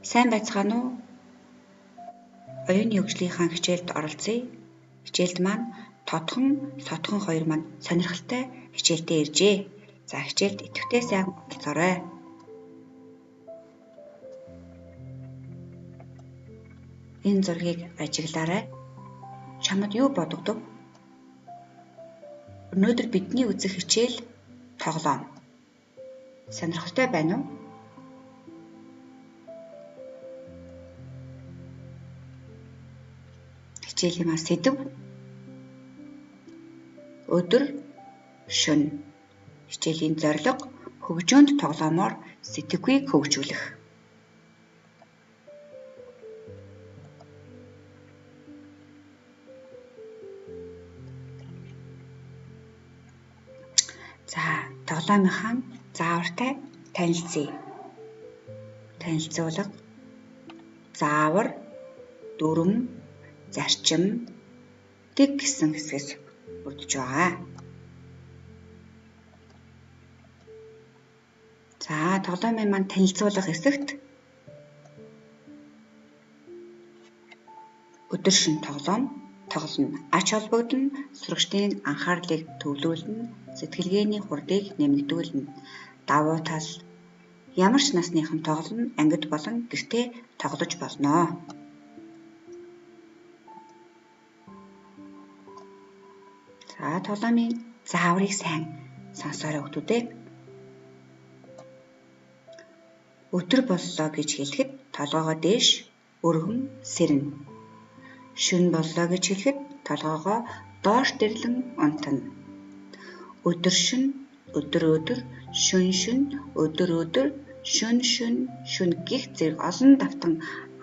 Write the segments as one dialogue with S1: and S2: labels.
S1: Сайн байцгаана уу? Оюуны хөгжлийнхаа хичээлд оролцъё. Хичээлд маань тодхон, содхон хоёр маань сонирхолтой хичээлдээ иржээ. За хичээлд идэвхтэй сайн оролцоорой. Энэ зургийг ажиглаарай. Чамд юу бодогдов? Өнөөдөр бидний үзэх хичээл тоглоом. Сонирхолтой байна уу? Хичээлийн маань сэдэв өдөр шөнө. Хичээлийн зорилго хөгжөөнд тоглоомоор сэтгэхүйг хөгжүүлэх. За тоглоомынхаа заавартай танилцъя. Танилцуулга, заавар, дүрм, зарчим, тэг гэсэн хэсгээс бүрдэж байгаа. За тоглоомын маань танилцуулга хэсэгт өдөр шөнө тоглоно. Ач холбогдно, сурагчдын анхаарлыг төвлөрүүлнэ, сэтгэлгээний хурдыг нэмэгдүүлнэ. Давуу тал ямар ч насныхан тоглоно, ангид болон гэртээ тоглож болно. За тоглоомын зааврыг сайн сонсоорой хүүхдүүдээ. Өдөр боллоо гэж хэлэхэд толгоогоо дээш өргөн сэрнэ. Шөнө боллоо гэж хэлэхэд толгоогоо доош дэрлэн унтана. Өдөр шөнө, өдөр, шөнө, өдөр, шөнө гих зэрэг олон давтан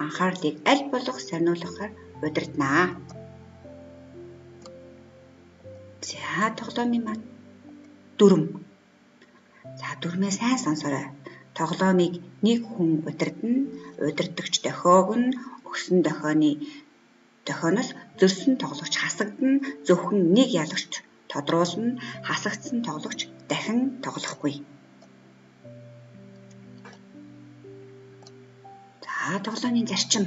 S1: анхаарлыг аль болох сорниулахаар удирднаа. За тоглоомын маань дүрм. За дүрмээ сайн сонсоорой. Тоглоомыг нэг хүн удирдна, удирдагч дохиог нь өгсөн дохионоос зөрсөн тоглогч хасагдана, зөвхөн нэг ялагч тодруулна, хасагдсан тоглогч дахин тоглохгүй. За тоглоомын зарчим.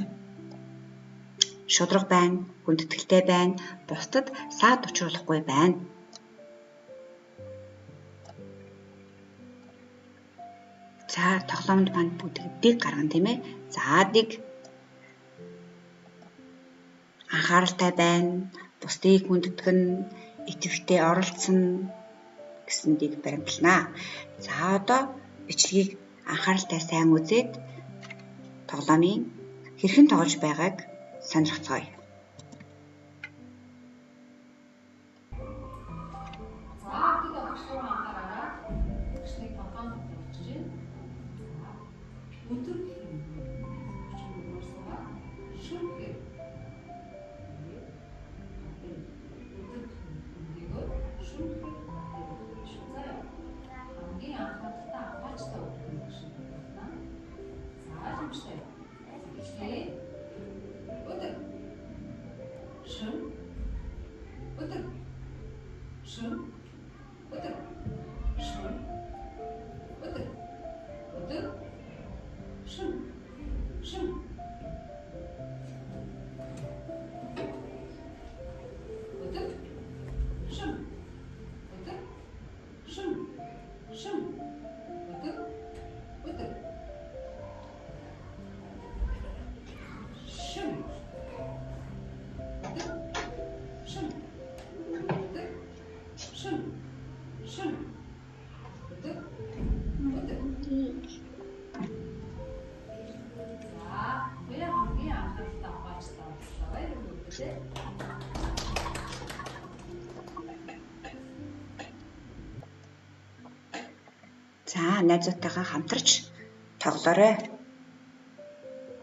S1: Шударга байна, хүндэтгэлтэй байна, бусдад саад учруулахгүй байна. За тоглоомд маань бүгдийг гаргана тийм ээ. За дэг анхааралтай байна, бусдыг хүндэтгэн, идэвхтэй оролцсон гэсэн дэг баримтлана. За одоо бичлэгийг анхааралтай сайн үзээд тоглоомын хэрхэн тоглож байгааг сонирхцгаая. За найзуудтайгаа хамтарч тоглоорой.